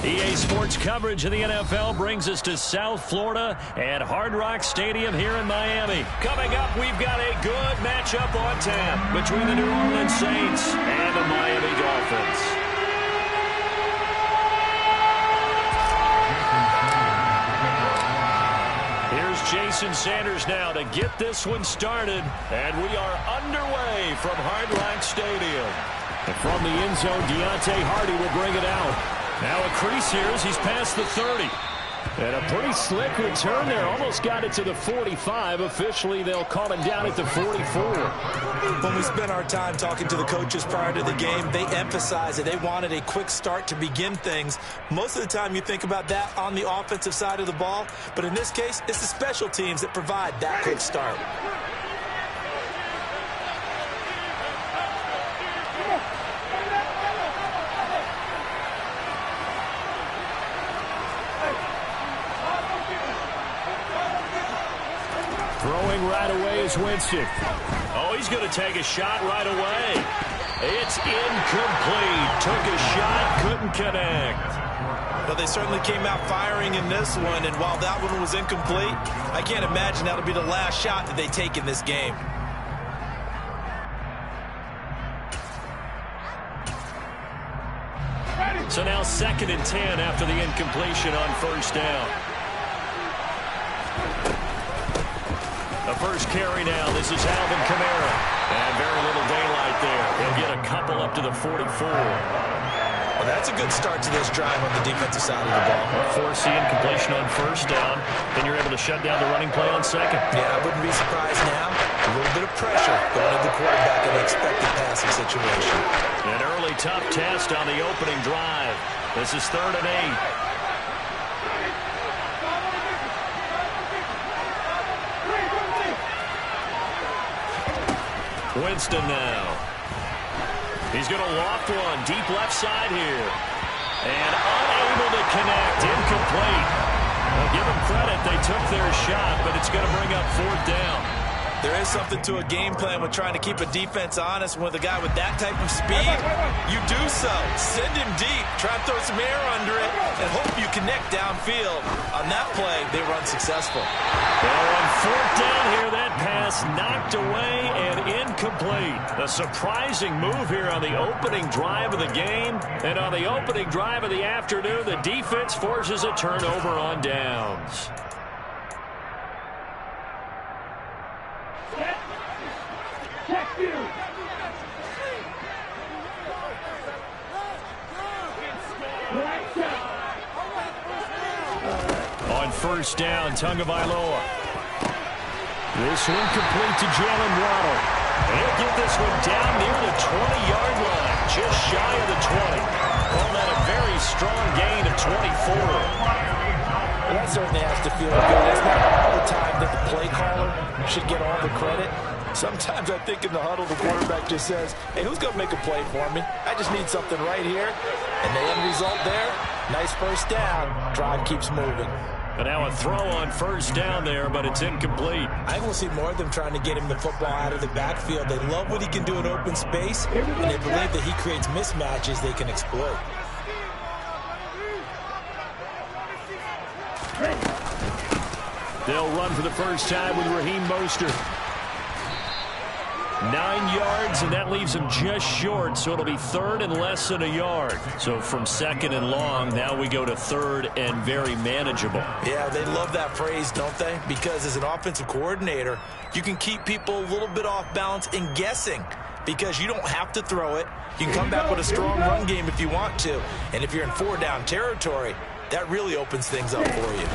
EA Sports coverage of the NFL brings us to South Florida at Hard Rock Stadium here in Miami. Coming up, we've got a good matchup on tap between the New Orleans Saints and the Miami Dolphins. Here's Jason Sanders now to get this one started, and we are underway from Hard Rock Stadium. And from the end zone, Deontay Hardy will bring it out. Now a crease here as he's past the 30. And a pretty slick return there. Almost got it to the 45. Officially, they'll call him down at the 44. When we spent our time talking to the coaches prior to the game, they emphasized that they wanted a quick start to begin things. Most of the time you think about that on the offensive side of the ball. But in this case, it's the special teams that provide that quick start. Throwing right away is Winston. Oh, he's going to take a shot right away. It's incomplete. Took a shot, couldn't connect. Well, they certainly came out firing in this one, and while that one was incomplete, I can't imagine that'll be the last shot that they take in this game. So now 2nd and 10 after the incompletion on first down. The first carry now. This is Alvin Kamara. And very little daylight there. He'll get a couple up to the 44. Well, that's a good start to this drive on the defensive side of the ball. Force the incompletion on first down. Then you're able to shut down the running play on second. Yeah, I wouldn't be surprised now. A little bit of pressure going to the quarterback in the expected passing situation. An early tough test on the opening drive. This is 3rd and 8. Winston now. He's going to loft one deep left side here. And unable to connect. Incomplete. Well, give them credit. They took their shot, but it's going to bring up 4th down. There is something to a game plan with trying to keep a defense honest. With a guy with that type of speed, you do so. Send him deep. Try to throw some air under it and hope you connect downfield. On that play, they run successful. Well, on 4th down here, that pass knocked away and incomplete. A surprising move here on the opening drive of the game. And on the opening drive of the afternoon, the defense forces a turnover on downs. On first down, Tagovailoa. This one complete to Jalen Waddle. And he'll get this one down near the 20-yard line, just shy of the 20. Call that a very strong gain of 24. Well, that certainly has to feel good. It's not all the time that the play caller should get all the credit. Sometimes I think in the huddle, the quarterback just says, hey, who's going to make a play for me? I just need something right here. And the end result there, nice first down. Drive keeps moving. And now a throw on first down there, but it's incomplete. I will see more of them trying to get him the football out of the backfield. They love what he can do in open space, and they believe that he creates mismatches they can exploit. They'll run for the first time with Raheem Mostert. 9 yards, and that leaves him just short, so it'll be 3rd and less than a yard. So from 2nd and long, now we go to 3rd and very manageable. Yeah, they love that phrase, don't they? Because as an offensive coordinator, you can keep people a little bit off balance and guessing because you don't have to throw it. You can come back with a strong run game if you want to. And if you're in 4-down territory, that really opens things up for you.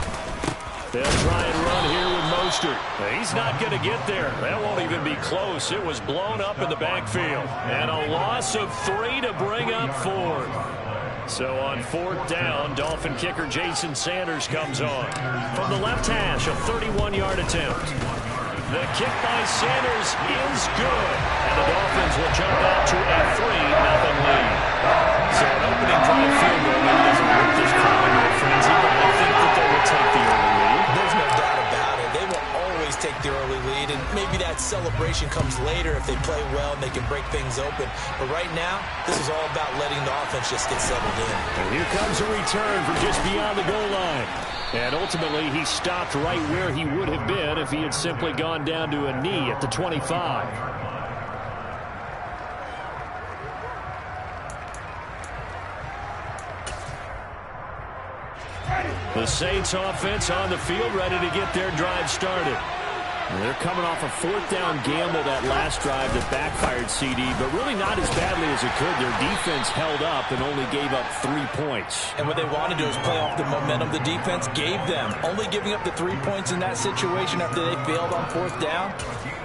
They'll try and run here with Mostert. He's not going to get there. That won't even be close. It was blown up in the backfield. And a loss of 3 to bring up 4th. So on 4th down, Dolphin kicker Jason Sanders comes on. From the left hash, a 31-yard attempt. The kick by Sanders is good. And the Dolphins will jump out to a 3-0 lead. So an opening drive field goal maybe doesn't work this time, my friends. Even I think that they will take the early lead. There's no doubt about it. They will always take the early lead, and maybe that's celebration comes later if they play well and they can break things open. But right now, this is all about letting the offense just get settled in. And here comes a return from just beyond the goal line. And ultimately, he stopped right where he would have been if he had simply gone down to a knee at the 25. The Saints offense on the field, ready to get their drive started. They're coming off a fourth down gamble that last drive that backfired, CD, but really not as badly as it could. Their defense held up and only gave up 3 points. And what they want to do is play off the momentum the defense gave them. Only giving up the 3 points in that situation after they failed on fourth down.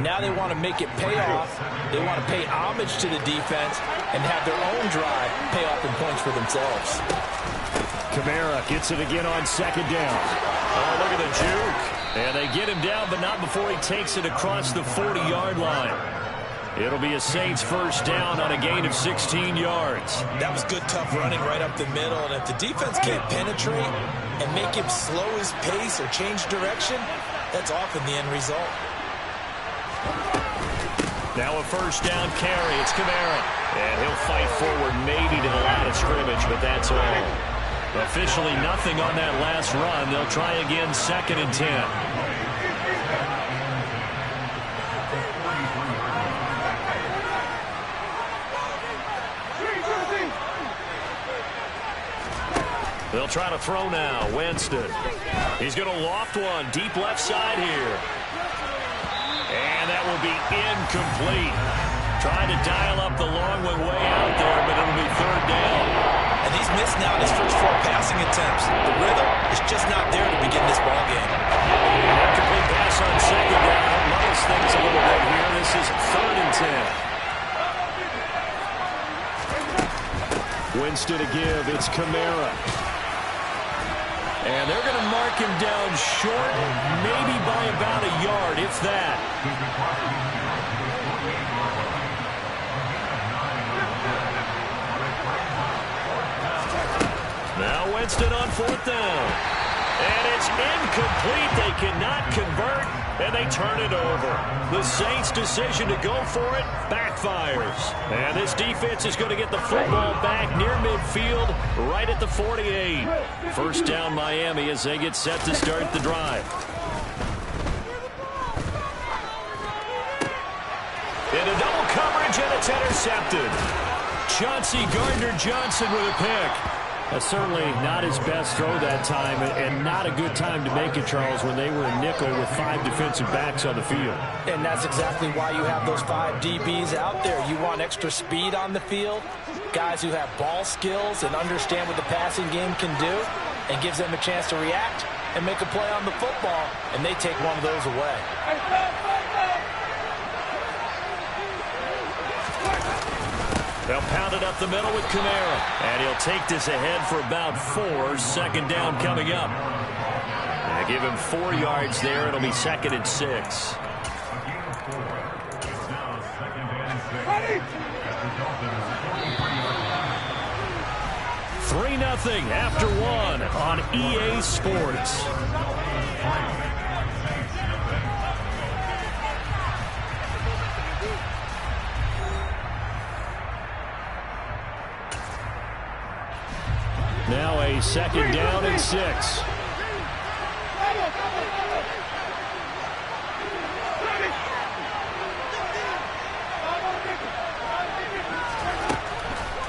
Now they want to make it pay off. They want to pay homage to the defense and have their own drive pay off in points for themselves. Kamara gets it again on second down. Oh, look at the juke. And they get him down, but not before he takes it across the 40-yard line. It'll be a Saints first down on a gain of 16 yards. That was good, tough running right up the middle. And if the defense can't penetrate and make him slow his pace or change direction, that's often the end result. Now a first down carry. It's Kamara. And he'll fight forward maybe to the line of scrimmage, but that's all. Officially nothing on that last run. They'll try again, 2nd and 10. They'll try to throw now. Winston. He's going to loft one. Deep left side here. And that will be incomplete. Trying to dial up the long one way out there, but it'll be 3rd down. And he's missed now his first 4 passing attempts. The rhythm is just not there to begin this ball game. Incomplete pass on 2nd down. Muddles things a little bit here. This is 3rd and 10. Winston to give. It's Kamara. And they're going to mark him down short, maybe by about a yard, if that. Now Winston on 4th down. And it's incomplete. They cannot convert, and they turn it over. The Saints' decision to go for it backfires. And this defense is going to get the football back near midfield, right at the 48. First down Miami as they get set to start the drive. Into double coverage, and it's intercepted. Chauncey Gardner-Johnson with a pick. That's certainly not his best throw that time, and not a good time to make it, Charles, when they were in nickel with 5 defensive backs on the field. And that's exactly why you have those 5 DBs out there. You want extra speed on the field, guys who have ball skills and understand what the passing game can do, and gives them a chance to react and make a play on the football, and they take one of those away. They'll pound it up the middle with Kamara. And he'll take this ahead for about 4. 2nd down coming up. And give him 4 yards there. It'll be 2nd and 6. Ready? 3-0 after 1 on EA Sports. Now a 2nd down and 6.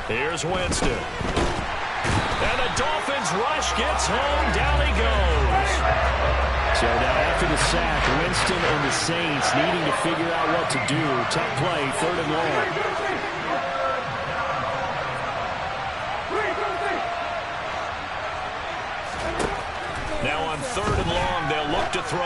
Here's Winston. And the Dolphins rush gets home. Down he goes. So now after the sack, Winston and the Saints needing to figure out what to do. Tough play, 3rd and long. Now on 3rd and long, they'll look to throw.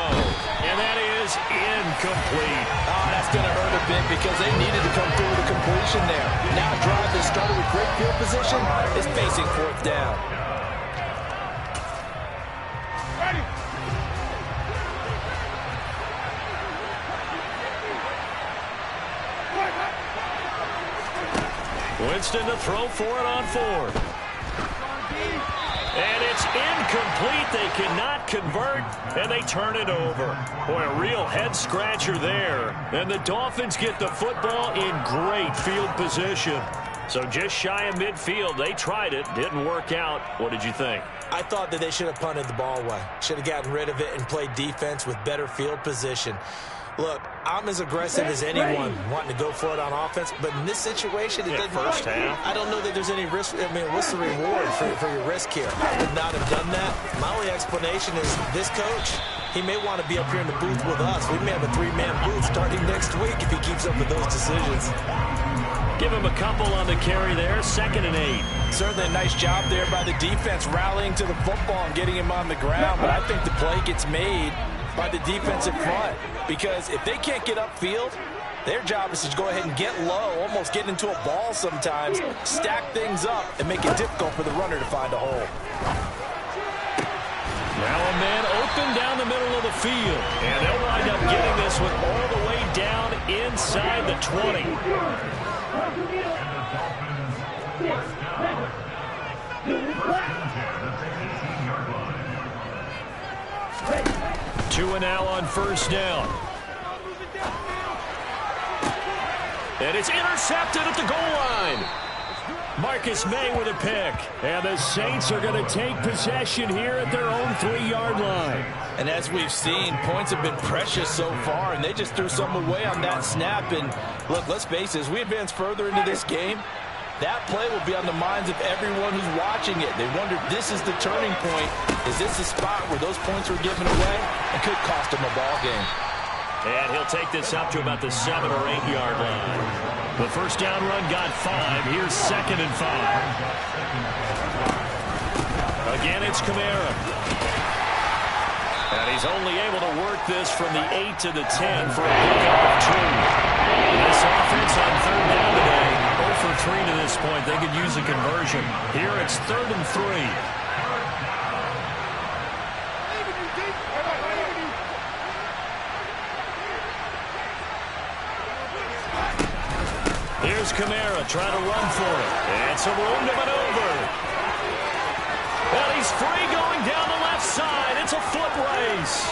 And that is incomplete. Oh, that's going to hurt a bit because they needed to come through with a completion there. Now a drive that started with great field position is facing 4th down. Ready. Winston to throw for it on 4th. And It's incomplete. They cannot convert, and they turn it over. Boy, a real head-scratcher there. And the Dolphins get the football in great field position. So just shy of midfield. They tried it. Didn't work out. What did you think? I thought that they should have punted the ball away. Should have gotten rid of it and played defense with better field position. Look, I'm as aggressive as anyone wanting to go for it on offense, but in this situation, it didn't first work. half. I don't know that there's any risk. I mean, what's the reward for your risk here? I would not have done that. My only explanation is this coach, he may want to be up here in the booth with us. We may have a three-man booth starting next week if he keeps up with those decisions. Give him a couple on the carry there. 2nd and 8. Certainly a nice job there by the defense rallying to the football and getting him on the ground, but I think the play gets made by the defensive front, because if they can't get upfield, their job is to go ahead and get low, almost get into a ball sometimes, stack things up, and make it difficult for the runner to find a hole. Now a man open down the middle of the field, and they'll wind up getting this one all the way down inside the 20. 2 and now on 1st down. And it's intercepted at the goal line. Marcus May with a pick. And the Saints are going to take possession here at their own 3-yard line. And as we've seen, points have been precious so far, and they just threw some away on that snap. And look, let's face it, as we advance further into this game, that play will be on the minds of everyone who's watching it. They wonder, this is the turning point. Is this the spot where those points were given away? It could cost them a ball game. And he'll take this up to about the 7 or 8-yard line. The first down run got 5. Here's 2nd and 5. Again, it's Kamara. And he's only able to work this from the 8 to the 10 for a pickup of 2. This offense on 3rd down today, 0 for 3 to this point. They could use a conversion. Here it's 3rd and 3. Here's Kamara trying to run for it. And some room to maneuver. And he's free going down the left side. It's a foot race.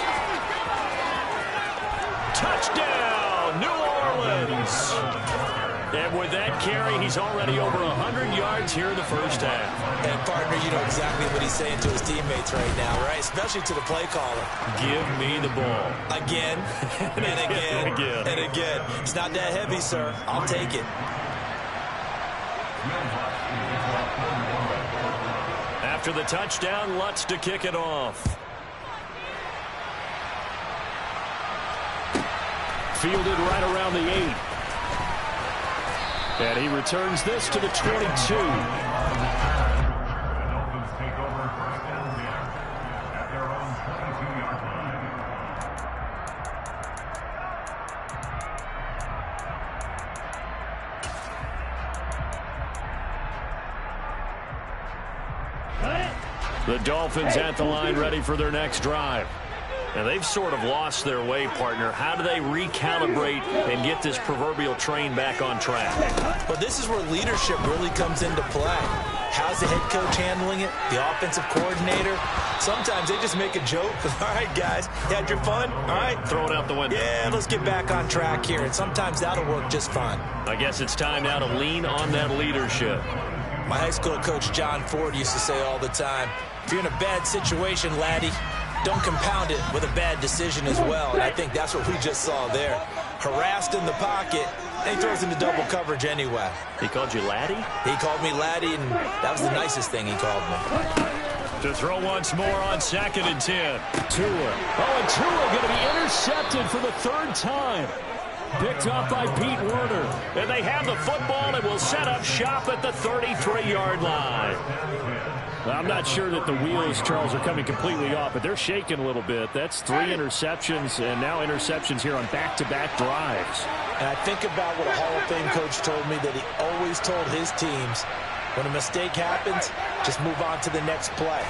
Touchdown, New Orleans. And with that carry, he's already over 100 yards here in the first half. And, partner, you know exactly what he's saying to his teammates right now, right? Especially to the play caller. Give me the ball. Again, and again, and again. It's not that heavy, sir. I'll take it. After the touchdown, Lutz to kick it off. Fielded right around the 8. And he returns this to the 22. The Dolphins at the line ready for their next drive. And they've sort of lost their way, partner. How do they recalibrate and get this proverbial train back on track? Well, this is where leadership really comes into play. How's the head coach handling it? The offensive coordinator? Sometimes they just make a joke. All right, guys, you had your fun? All right. Throw it out the window. Yeah, let's get back on track here. And sometimes that'll work just fine. I guess it's time now to lean on that leadership. My high school coach, John Ford, used to say all the time, if you're in a bad situation, laddie, don't compound it with a bad decision as well. And I think that's what we just saw there. Harassed in the pocket, and he throws into double coverage anyway. He called you laddie? He called me laddie, and that was the nicest thing he called me. To throw once more on 2nd and 10. Tua. Oh, and Tua going to be intercepted for the 3rd time. Picked up by Pete Werner. And they have the football and will set up shop at the 33-yard line. I'm not sure that the wheels, Charles, are coming completely off, but they're shaking a little bit. That's 3 interceptions, and now interceptions here on back-to-back drives. And I think about what a Hall of Fame coach told me, that he always told his teams, when a mistake happens, just move on to the next play.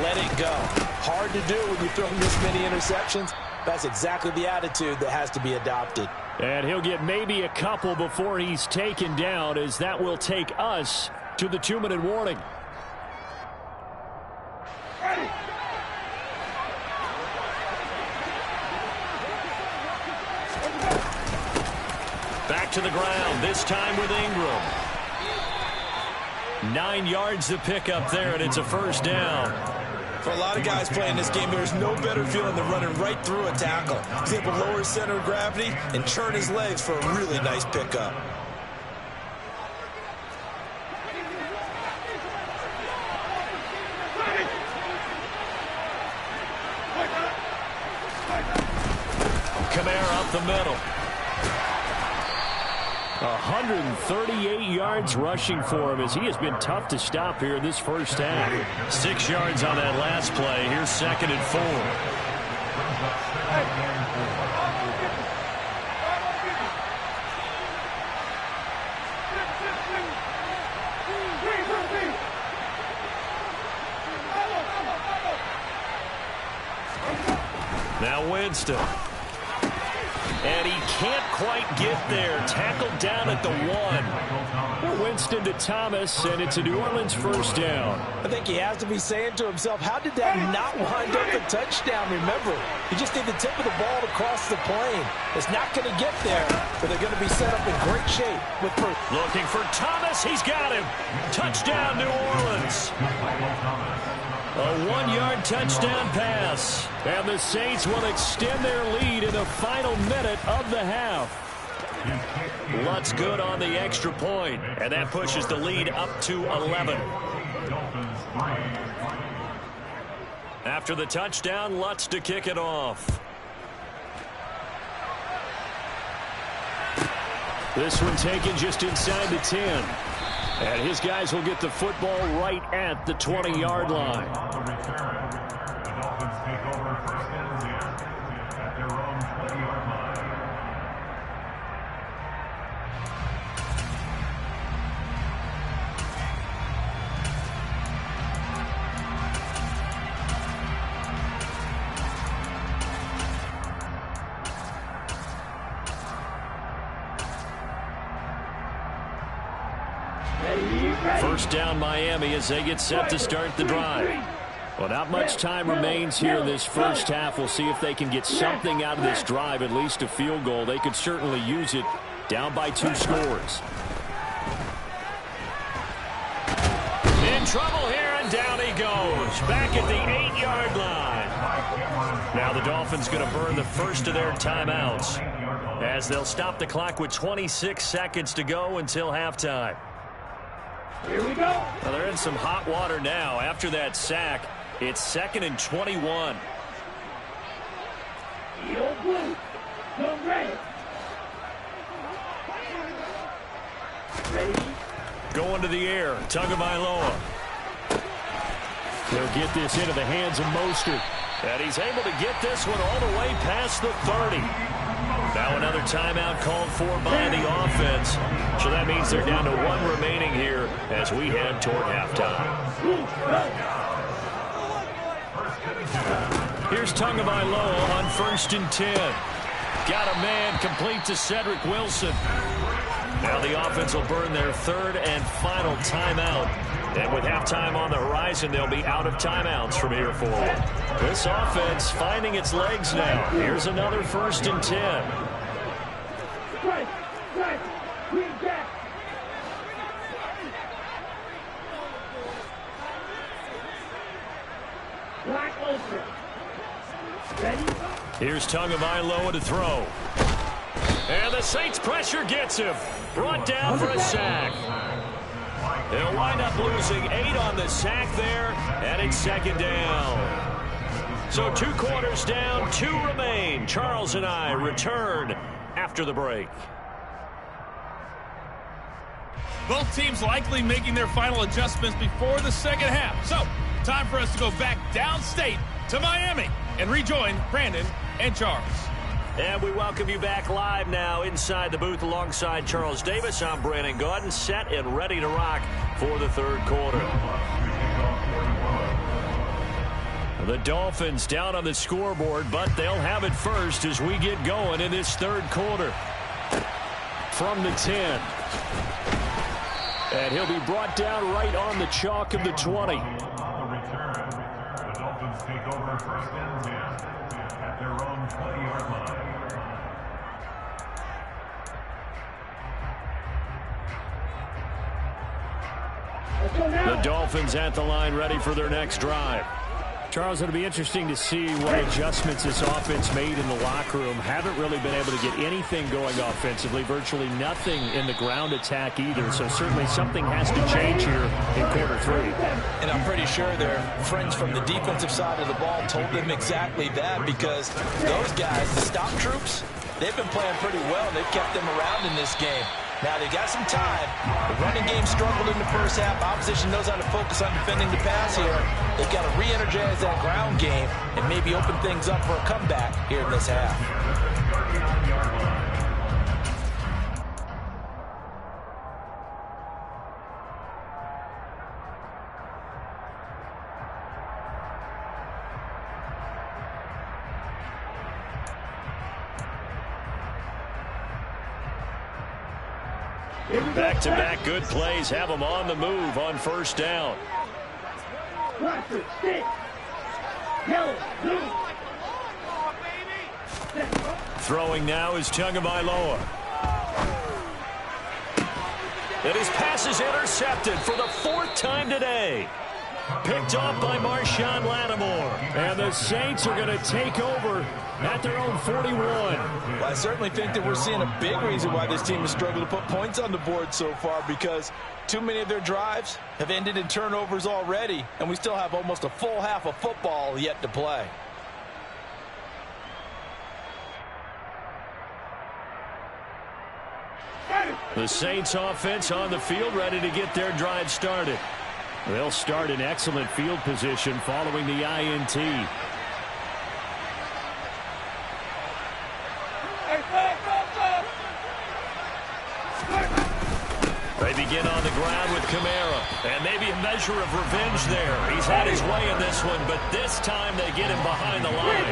Let it go. Hard to do when you throw this many interceptions. That's exactly the attitude that has to be adopted. And he'll get maybe a couple before he's taken down, as that will take us to the 2-minute warning. to the ground, this time with Ingram. 9 yards to pick up there, and it's a first down. For a lot of guys playing this game, there's no better feeling than running right through a tackle. He's able to lower his center of gravity and turn his legs for a really nice pickup. Kamara up the middle. 138 yards rushing for him as he has been tough to stop here in this first half. 6 yards on that last play. Here's 2nd and 4. Now Winston. And he can't quite get there. Tackled down at the 1. Winston to Thomas, and it's a New Orleans first down. I think he has to be saying to himself, how did that not wind up a touchdown? Remember, you just need the tip of the ball to cross the plane. It's not going to get there, but they're going to be set up in great shape. Looking for Thomas. He's got him. Touchdown, New Orleans. A 1-yard touchdown pass. And the Saints will extend their lead in the final minute of the half. Lutz good on the extra point, and that pushes the lead up to 11. After the touchdown, Lutz to kick it off. This one taken just inside the 10. And his guys will get the football right at the 20-yard line. The Dolphins take over 1st and 10 at their own 20-yard line. First down Miami as they get set to start the drive. Well, not much time remains here in this first half. We'll see if they can get something out of this drive, at least a field goal. They could certainly use it down by 2 scores. In trouble here, and down he goes. Back at the 8-yard line. Now the Dolphins going to burn the first of their timeouts as they'll stop the clock with 26 seconds to go until halftime. Here we go. Well, they're in some hot water now. After that sack, it's 2nd and 21. Yo, blue. Come ready. Ready? Going to the air. Tagovailoa. He'll get this into the hands of Mostert. And he's able to get this one all the way past the 30. Now another timeout called for by the offense. So that means they're down to 1 remaining here as we head toward halftime. Here's Tagovailoa on 1st and 10. Got a man complete to Cedric Wilson. Now the offense will burn their 3rd and final timeout. And with halftime on the horizon, they'll be out of timeouts from here forward. This offense finding its legs now. Here's another 1st and 10. Strike. Green jack. Black open. Ready? Here's Tagovailoa to throw. And the Saints pressure gets him. Brought down for a sack. They'll wind up losing 8 on the sack there, and it's 2nd down. So 2 quarters down, 2 remain. Charles and I return after the break. Both teams likely making their final adjustments before the second half. So, time for us to go back downstate to Miami and rejoin Brandon and Charles. And we welcome you back live now inside the booth alongside Charles Davis. I'm Brandon Gaudin, set and ready to rock for the 3rd quarter. The Dolphins down on the scoreboard, but they'll have it first as we get going in this 3rd quarter. From the 10. And he'll be brought down right on the chalk of the 20. The Dolphins take over 1st and 10 at their own 20-yard line. Let's go now. The Dolphins at the line ready for their next drive. Charles, it'll be interesting to see what adjustments this offense made in the locker room. Haven't really been able to get anything going offensively, virtually nothing in the ground attack either. So certainly something has to change here in quarter 3. And I'm pretty sure their friends from the defensive side of the ball told them exactly that, because those guys, the stop troops, they've been playing pretty well. They've kept them around in this game. Now, they've got some time. The running game struggled in the first half. Opposition knows how to focus on defending the pass here. They've got to re-energize that ground game and maybe open things up for a comeback here in this half. Back-to-back good plays have them on the move on first down. Roster, stick. Yellow, blue. Throwing now is Tagovailoa. And his pass is intercepted for the 4th time today. Picked off by Marshawn Lattimore. And the Saints are going to take over at their own 41. Well, I certainly think that we're seeing a big reason why this team has struggled to put points on the board so far, because too many of their drives have ended in turnovers already, and we still have almost a full half of football yet to play. The Saints offense on the field ready to get their drive started. They'll start in excellent field position following the INT. They begin on the ground with Kamara, and maybe a measure of revenge there. He's had his way in this one, but this time they get him behind the line.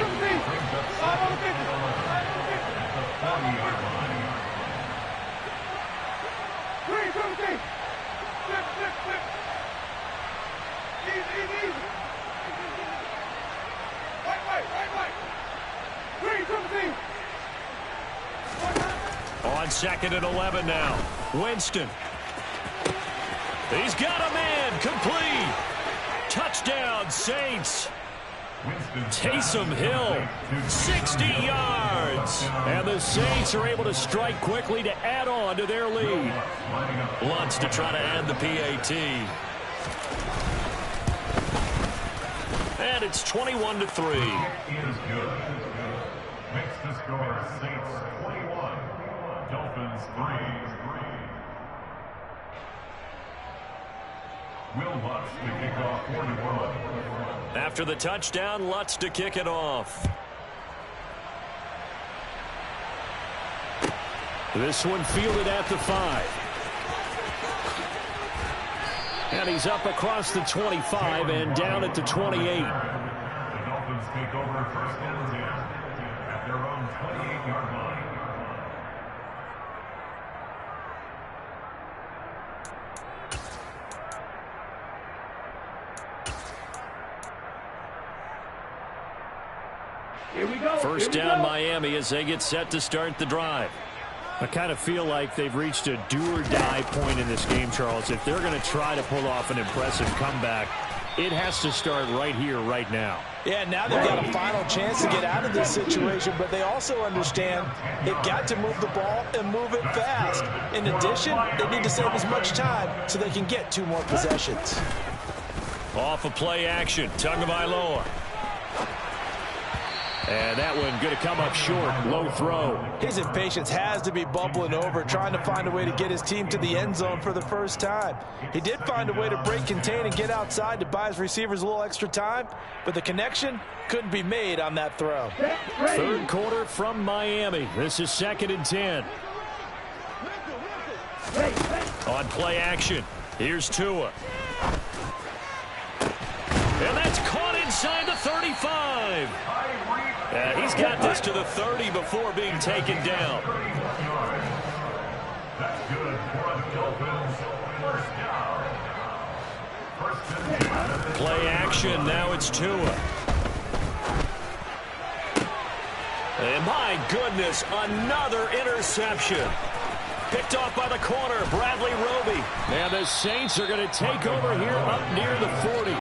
On 2nd and 11 now. Winston. He's got a man. Complete. Touchdown, Saints. Taysom Hill, 60 yards. And the Saints are able to strike quickly to add on to their lead. Lutz to try to add the PAT. And it's 21-3. Is good. Makes the score Saints 21, Dolphins 3. Will Lutz to kick off 41. After the touchdown, Lutz to kick it off. This one fielded at the 5. And he's up across the 25 and down at the 28. The Dolphins take over 1st and 10 at their own 28-yard line. Here we go. First down, Miami, as they get set to start the drive. I kind of feel like they've reached a do-or-die point in this game, Charles. If they're going to try to pull off an impressive comeback, it has to start right here, right now. Yeah, now they've got a final chance to get out of this situation, but they also understand they've got to move the ball and move it fast. In addition, they need to save as much time so they can get 2 more possessions. Off of play action, Tagovailoa. And that one going to come up short, low throw. His impatience has to be bubbling over, trying to find a way to get his team to the end zone for the first time. He did find a way to break, contain, and get outside to buy his receivers a little extra time, but the connection couldn't be made on that throw. 3rd quarter from Miami. This is 2nd and 10. On play action, here's Tua. And that's caught inside the 35. He's got this to the 30 before being taken down. That's good for the Dolphins. 1st down. 1st and 10. Play action, now it's Tua. And my goodness, another interception. Picked off by the corner, Bradley Roby. And And the Saints are going to take over here up near the 40.